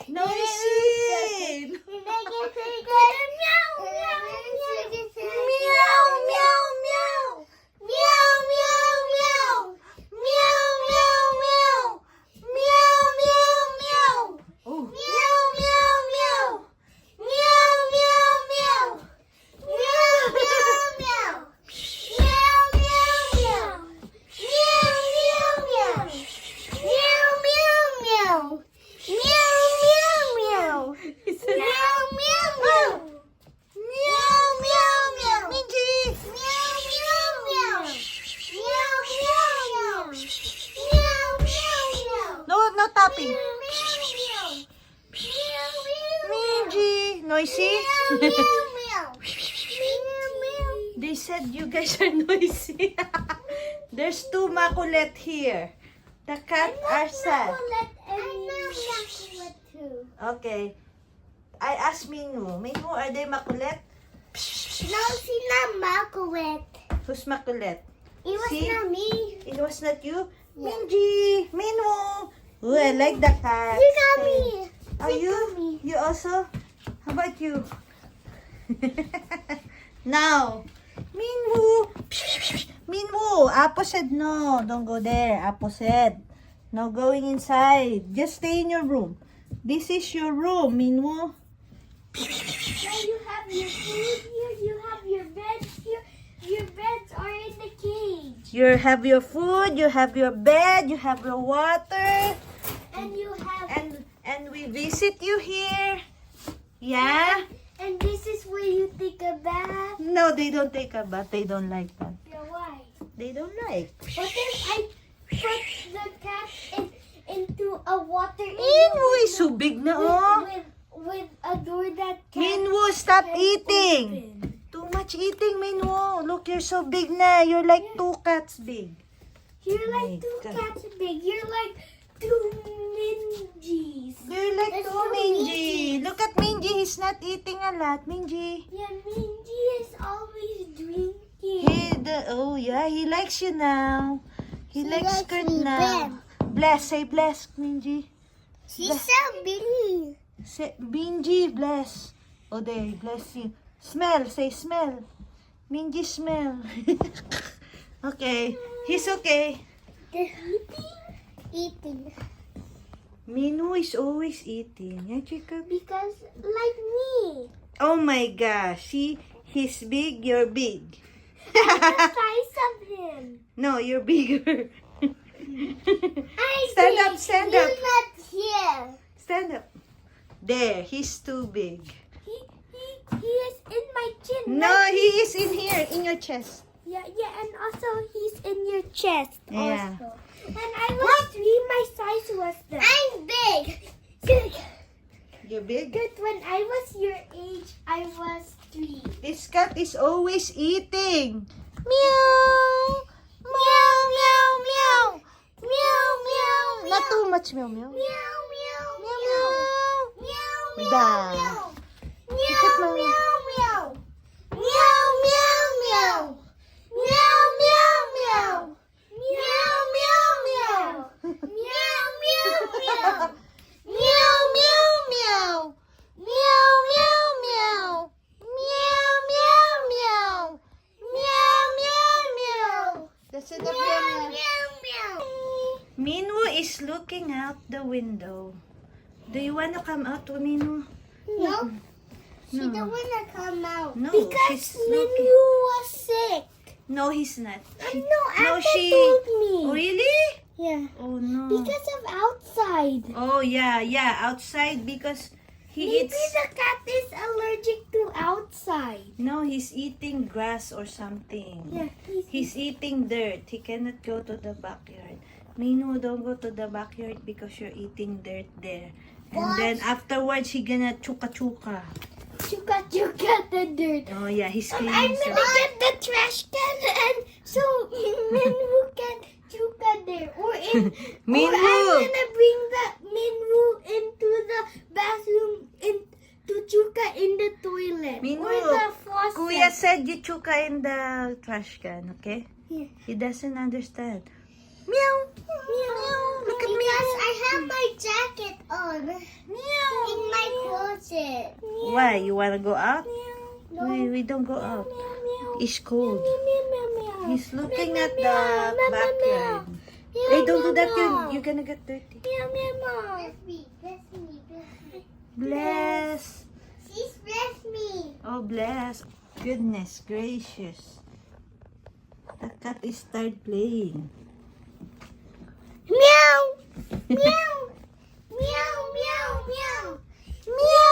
Noisy! No tapping. Minji, noisy? They said you guys are noisy. There's two makulit here. The cat are sad. Okay. I asked Minu. Minu, are they makulit? No, she's not makulit. Who's makulit? It was See? not me. It was not you? Minji! Minu! Oh, I like the cat. You got me. Are you? You also? How about you? Now, Minwoo! Minwoo! Apo said no. Don't go there. Apo said no going inside. Just stay in your room. This is your room, Minwoo. Now you have your food here. You have your bed here. Your beds are in the cage. You have your food, you have your bed, you have your water. And you have... And we visit you here. Yeah? And this is where you take a bath. No, they don't take a bath. They don't like that. Yeah, why? They don't like. What if I put the cat into a water... Minwoo is so big na, oh. With a door that can... Minwoo, stop can eating. open. Too much eating, Minwoo. Look, you're so big na. You're like two cats big. You're My like two God. cats big. You're like two Minjis. You're like That's two so Minji. Look at Minji. He's not eating a lot. Minji. Yeah, Minji is always drinking. Oh yeah, he likes you now. He likes likes Kurt me, now. Bless, say bless, Minji. She's so big. Say, Minji, bless. Oh, there, bless you. Smell, say smell. Minji, smell. Okay, he's okay. Eating. Minu is always eating. Yeah, Jacob? Because like me. Oh my gosh, see, he's big, you're big. The size of him. No, you're bigger. I Stand think up, stand you're up. not here. Stand up. There, he's too big. He is in my chin. No, right? he is in here, in your chest. Yeah, and also he's in your chest. Yeah. Also. When I was 3, my size was that. I'm big. You're big? Good. When I was your age, I was 3. This cat is always eating. Meow. Meow, meow, meow. Meow, meow. Not too much meow, meow. Meow, meow, Meow, meow. meow. Meow, Da. meow, meow. Look at Meow, Mama. meow, meow. Meow, meow, meow. Meow, meow, meow. Meow, meow, meow. Meow, meow, meow. Meow, meow, meow. Meow, meow, meow. Meow, meow, meow. Meow, meow, meow. That's it, the Meow, meow. meow, meow. Minwoo is looking out the window. Do you want to come out, Minwoo? No. She No. don't want to come out. No, Because she's Minwoo was sick. No, he's not. No, No, Ate she- told me. Oh, really? Yeah. Oh, no. Because of outside. Oh, yeah, outside because he Maybe eats... the cat is allergic to outside. No, he's eating grass or something. Yeah, He's eating dirt. He cannot go to the backyard. Minu, don't go to the backyard because you're eating dirt there. And What? then afterwards, he gonna chuka-chuka. chuka the dirt. Oh, yeah, he's I'm cleaning gonna himself. get the trash can and so Minwoo can chuka there. Or I'm Minwoo! gonna bring the Minwoo into the bathroom to chuka in the toilet. Minwoo, Or the faucet. Kuya said you chuka in the trash can, okay? Here. He doesn't understand. Meow. Meow. Look at me. Because I have my jacket on. Meow. In my closet. Why? You wanna go out? No. We don't go out. It's cold. Meow, meow, meow. He's looking Meow, at the meow, meow, backyard. meow. Hey, don't do Meow, that. meow. You're gonna get dirty. Meow, meow, meow. Bless me, bless me, bless me. Bless. She's bless me. Oh, bless. Goodness gracious. The cat is tired playing. Meow. Meow. Meow, meow, meow. Meow.